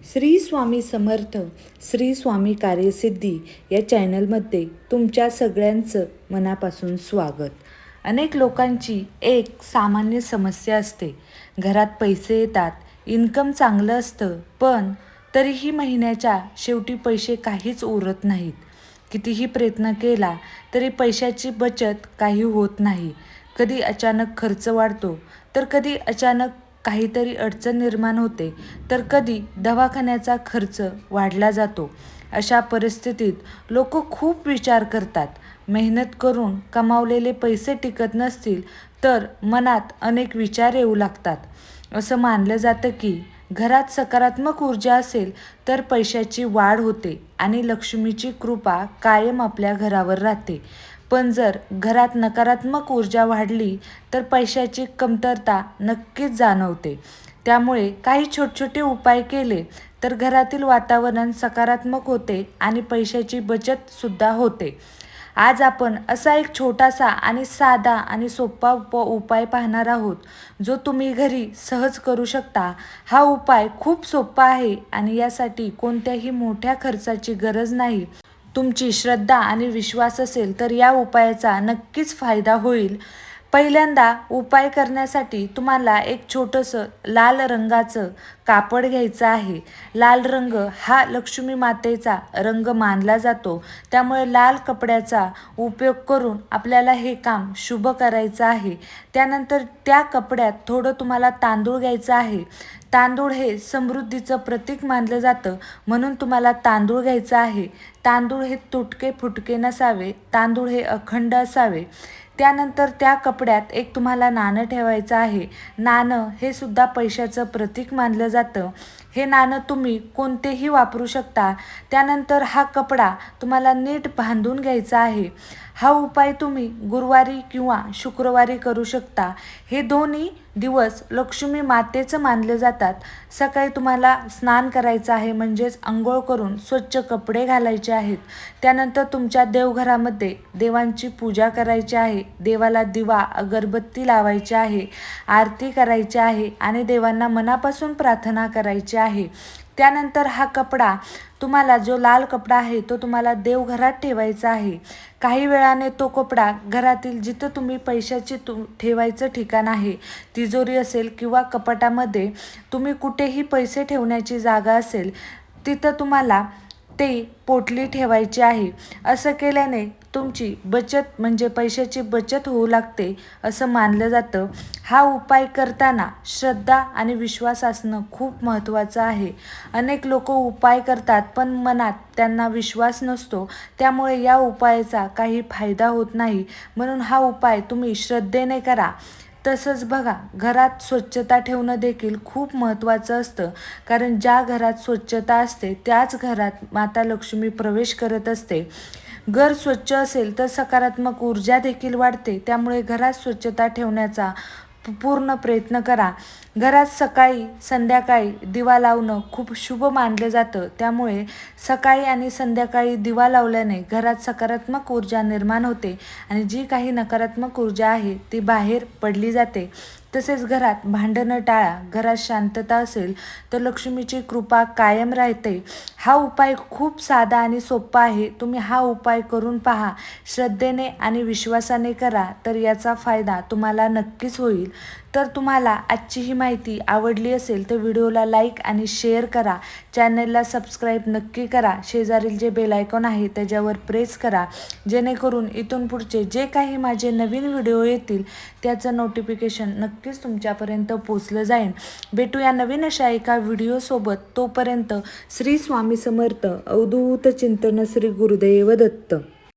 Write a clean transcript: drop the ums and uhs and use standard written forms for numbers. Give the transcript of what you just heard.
श्री स्वामी समर्थ श्री स्वामी कार्यसिद्धी या चॅनलमध्ये तुमच्या सगळ्यांचं मनापासून स्वागत. अनेक लोकांची एक सामान्य समस्या असते. घरात पैसे येतात, इन्कम चांगलं असतं, पण तरीही महिन्याच्या शेवटी पैसे काहीच उरत नाहीत. कितीही प्रयत्न केला तरी पैशाची बचत काही होत नाही. कधी अचानक खर्च वाढतो, तर कधी अचानक काहीतरी अडचण निर्माण होते, तर कधी दवाखान्याचा खर्च वाढला जातो. अशा परिस्थितीत लोक खूप विचार करतात. मेहनत करून कमावलेले पैसे टिकत नसतील तर मनात अनेक विचार येऊ लागतात. असं मानलं जातं की घरात सकारात्मक ऊर्जा असेल तर पैशाची वाढ होते आणि लक्ष्मीची कृपा कायम आपल्या घरावर राहते. पण जर घरात नकारात्मक ऊर्जा वाढली तर पैशाची कमतरता नक्कीच जाणवते. त्यामुळे काही छोटे उपाय केले तर घरातील वातावरण सकारात्मक होते आणि पैशाची बचत सुद्धा होते. आज आपण असा एक छोटासा आणि साधा आणि सोपा उपाय पाहणार आहोत, जो तुम्ही घरी सहज करू शकता. हा उपाय खूप सोपा आहे आणि यासाठी कोणत्याही मोठ्या खर्चाची गरज नाही. तुमची श्रद्धा आणि विश्वास असेल तर या उपायाचा नक्कीच फायदा होईल. पहिल्यांदा उपाय करण्यासाठी तुम्हाला एक छोटंसं लाल रंगाचं कापड घ्यायचं आहे. लाल रंग हा लक्ष्मी मातेचा रंग मानला जातो. त्यामुळे लाल कपड्याचा उपयोग करून आपल्याला हे काम शुभ करायचं आहे. त्यानंतर त्या कपड्यात थोडं तुम्हाला तांदूळ घ्यायचं आहे. तांदूळ हे समृद्धीचं प्रतीक मानलं जातं, म्हणून तुम्हाला तांदूळ घ्यायचं आहे. तांदूळ हे तुटके फुटके नसावे, तांदूळ हे अखंड असावे. त्यानंतर त्या कपड्यात एक तुम्हाला नाणं ठेवायचं आहे. नाणं हे सुद्धा पैशाचं प्रतीक मानलं जातं. हे नाणं तुम्ही कोणतेही वापरू शकता. त्यानंतर हा कपडा तुम्हाला नीट बांधून घ्यायचा आहे. हा उपाय तुम्ही गुरुवारी किंवा शुक्रवारी करू शकता. हे दोन्ही दिवस लक्ष्मी मातेचं मानले जातात. सकाळी तुम्हाला स्नान करायचं आहे, म्हणजेच आंघोळ करून स्वच्छ कपडे घालायचे आहेत. त्यानंतर तुमच्या देवघरामध्ये देवांची पूजा करायची आहे. देवाला दिवा अगरबत्ती लावायची आहे, आरती करायची आहे आणि देवांना मनापासून प्रार्थना करायची आहे. त्यानंतर हा कपडा तुम्हाला, जो लाल कपडा आहे, तो तुम्हाला देवघरात ठेवायचा आहे. काही वेळाने तो कपडा घरातील जिथं तुम्ही पैशाची ठेवायचं ठिकाण आहे, तिजोरी असेल किंवा कपाटामध्ये तुम्ही कुठेही पैसे ठेवण्याची जागा असेल, तिथं तुम्हाला ते पोटली ठेवायची आहे. असं केल्याने तुमची बचत म्हणजे पैशाची बचत होऊ लागते असं मानलं जातं. हा उपाय करताना श्रद्धा आणि विश्वास असणं खूप महत्त्वाचं आहे. अनेक लोक उपाय करतात पण मनात त्यांना विश्वास नसतो, त्यामुळे या उपायाचा काही फायदा होत नाही. म्हणून हा उपाय तुम्ही श्रद्धेने करा. तसंच बघा, घरात स्वच्छता ठेवणं देखील खूप महत्त्वाचं असतं, कारण ज्या घरात स्वच्छता असते त्याच घरात माता लक्ष्मी प्रवेश करत असते. घर स्वच्छ असेल तर सकारात्मक ऊर्जा देखील वाढते. त्यामुळे घरात स्वच्छता ठेवण्याचा पूर्ण प्रयत्न करा. घरात सकाळी संध्याकाळी दिवा लावणं खूप शुभ मानलं जातं. त्यामुळे सकाळी आणि संध्याकाळी दिवा लावल्याने घरात सकारात्मक ऊर्जा निर्माण होते आणि जी काही नकारात्मक ऊर्जा आहे ती बाहेर पडली जाते. तसेच घरात भांडणं टाळा. घरात शांतता असेल तर लक्ष्मीची कृपा कायम राहते. हा उपाय खूप साधा आणि सोपा आहे. तुम्ही हा उपाय करून पहा. श्रद्धेने आणि विश्वासाने करा तर याचा फायदा तुम्हाला नक्कीच होईल. तर तुम्हाला आजची ही माहिती आवडली असेल तर व्हिडिओला लाईक आणि शेअर करा. चॅनलला सबस्क्राईब नक्की करा. शेजारील जे बेल आयकॉन आहे त्याच्यावर प्रेस करा, जेणेकरून इथून पुढचे जे काही माझे नवीन व्हिडिओ येतील त्याचं नोटिफिकेशन नक्कीच तुमच्यापर्यंत पोचलं जाईल. भेटूया नवीन अशा एका व्हिडिओसोबत. तोपर्यंत श्री स्वामी समर्थ. अवधूत चिंतन. श्री गुरुदेव दत्त.